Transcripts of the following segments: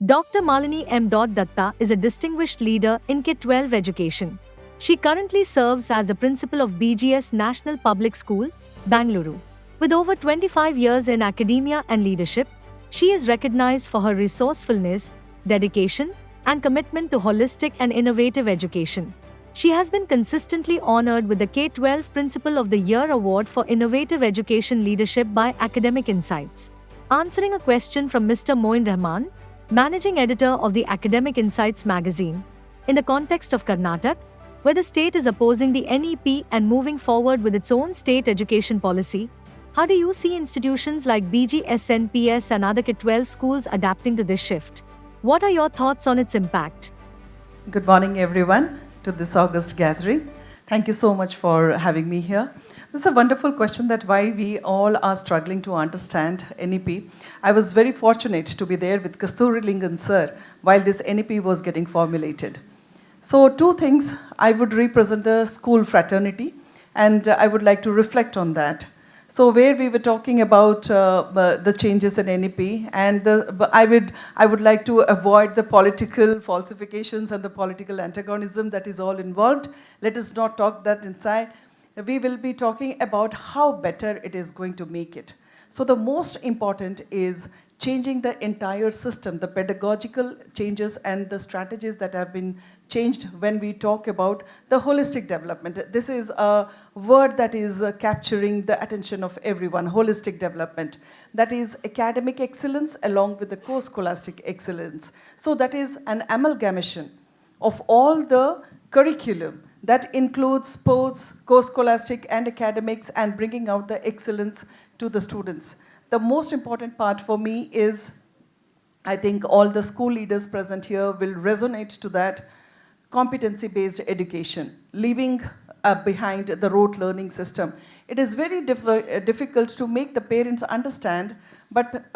Dr. Malini M. Dutta is a distinguished leader in K-12 education. She currently serves as the principal of BGS National Public School, Bangalore. With over 25 years in academia and leadership, she is recognized for her resourcefulness, dedication, and commitment to holistic and innovative education. She has been consistently honored with the K-12 Principal of the Year Award for Innovative Education Leadership by Academic Insights. Answering a question from Mr. Moin Rahman, Managing Editor of the Academic Insights magazine, in the context of Karnataka, where the state is opposing the NEP and moving forward with its own state education policy, how do you see institutions like BGS, NPS and other K-12 schools adapting to this shift? What are your thoughts on its impact? Good morning, everyone, to this August gathering. Thank you so much for having me here. This is a wonderful question that why we all are struggling to understand NEP. I was very fortunate to be there with Kasturi Lingan sir while this NEP was getting formulated. So two things, I would represent the school fraternity and I would like to reflect on that. So where we were talking about the changes in NEP, and I would like to avoid the political falsifications and the political antagonism that is all involved. Let us not talk that inside. We will be talking about how better it is going to make it. So the most important is changing the entire system, the pedagogical changes and the strategies that have been changed when we talk about the holistic development. This is a word that is capturing the attention of everyone, holistic development. That is academic excellence along with the co-scholastic excellence. So that is an amalgamation of all the curriculum that includes sports, co-scholastic and academics and bringing out the excellence to the students. The most important part for me is, I think all the school leaders present here will resonate to that, competency-based education, leaving behind the rote learning system. It is very difficult to make the parents understand, but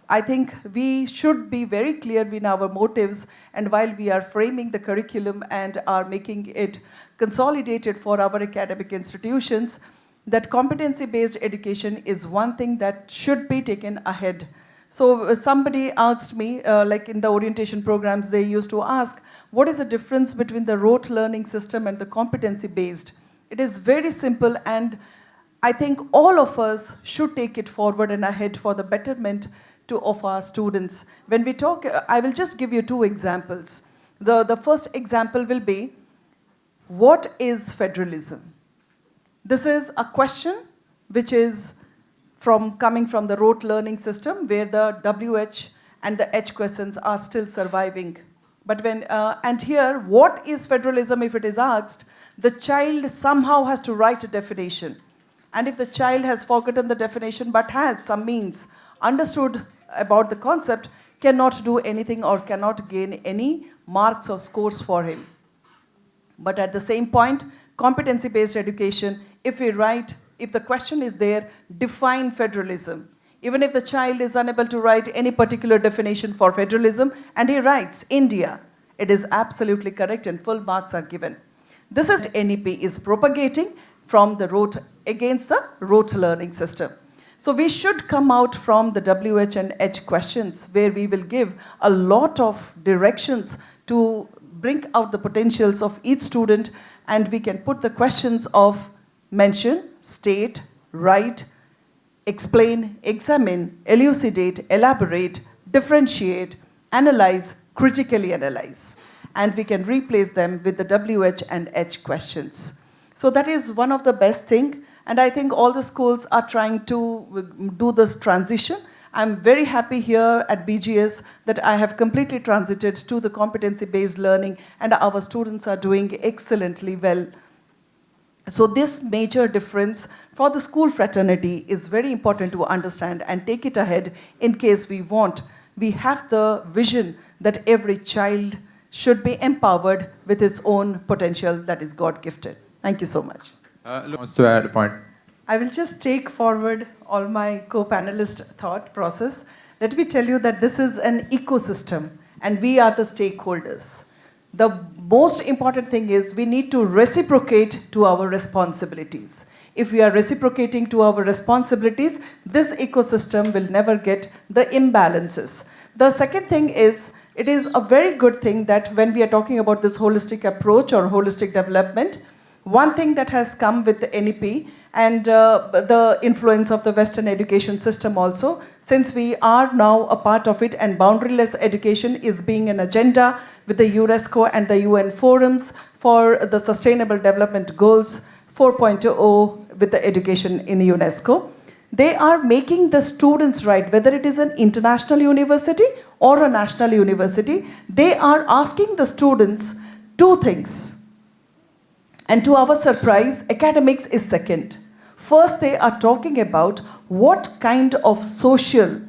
I think we should be very clear in our motives, and while we are framing the curriculum and are making it consolidated for our academic institutions, that competency-based education is one thing that should be taken ahead. So somebody asked me, like in the orientation programs, they used to ask, what is the difference between the rote learning system and the competency-based? It is very simple, and I think all of us should take it forward and ahead for the betterment of our students. When we talk, I will just give you two examples. The first example will be, what is federalism? This is a question which is coming from the rote learning system where the WH and the H questions are still surviving. But and here, what is federalism if it is asked? The child somehow has to write a definition. And if the child has forgotten the definition but has some means, understood about the concept, cannot do anything or cannot gain any marks or scores for him. But at the same point, competency-based education, if the question is there, define federalism. Even if the child is unable to write any particular definition for federalism, and he writes India, it is absolutely correct and full marks are given. This is what NEP is propagating from the rote against the rote learning system. So we should come out from the WH and H questions where we will give a lot of directions to bring out the potentials of each student, and we can put the questions of mention, state, write, explain, examine, elucidate, elaborate, differentiate, analyze, critically analyze. And we can replace them with the WH and H questions. So that is one of the best things. And I think all the schools are trying to do this transition. I'm very happy here at BGS that I have completely transited to the competency-based learning and our students are doing excellently well. So this major difference for the school fraternity is very important to understand and take it ahead in case we want. We have the vision that every child should be empowered with its own potential that is God-gifted. Thank you so much. Wants to add a point. I will just take forward all my co-panelist thought process. Let me tell you that this is an ecosystem and we are the stakeholders. The most important thing is we need to reciprocate to our responsibilities. If we are reciprocating to our responsibilities, this ecosystem will never get the imbalances. The second thing is It is a very good thing that when we are talking about this holistic approach or holistic development, one thing that has come with the NEP and the influence of the Western education system also, since we are now a part of it, and boundaryless education is being an agenda with the UNESCO and the UN forums for the Sustainable Development Goals 4.0 with the education in UNESCO. They are making the students right, whether it is an international university or a national university, they are asking the students two things. And to our surprise, academics is second. First, they are talking about what kind of social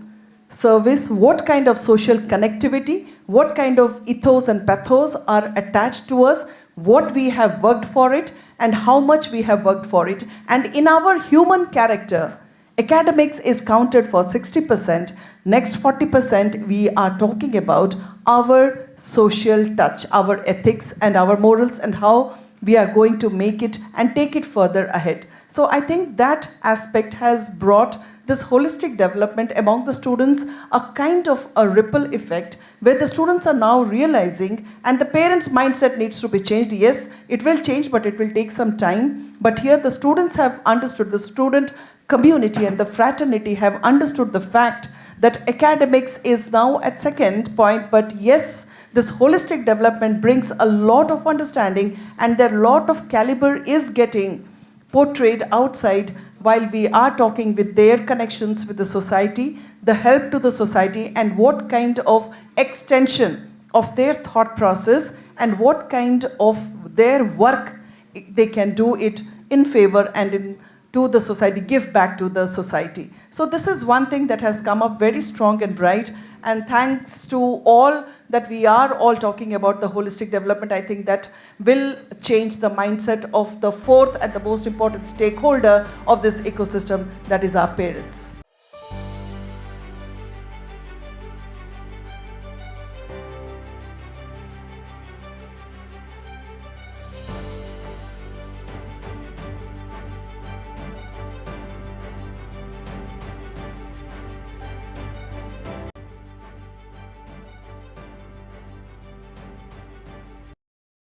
service, what kind of social connectivity, what kind of ethos and pathos are attached to us, what we have worked for it, and how much we have worked for it. And in our human character, academics is counted for 60%. Next 40%, we are talking about our social touch, our ethics and our morals, and how we are going to make it and take it further ahead. So I think that aspect has brought this holistic development among the students a kind of a ripple effect where the students are now realizing, and the parents' mindset needs to be changed. Yes, it will change, but it will take some time. But here the students have understood, the student community and the fraternity have understood the fact that academics is now at second point, but yes, this holistic development brings a lot of understanding, and their lot of caliber is getting portrayed outside while we are talking with their connections with the society, the help to the society, and what kind of extension of their thought process and what kind of their work they can do it in favor and to the society, give back to the society. So this is one thing that has come up very strong and bright, and thanks to all that we are all talking about the holistic development, I think that will change the mindset of the fourth and the most important stakeholder of this ecosystem, that is our parents.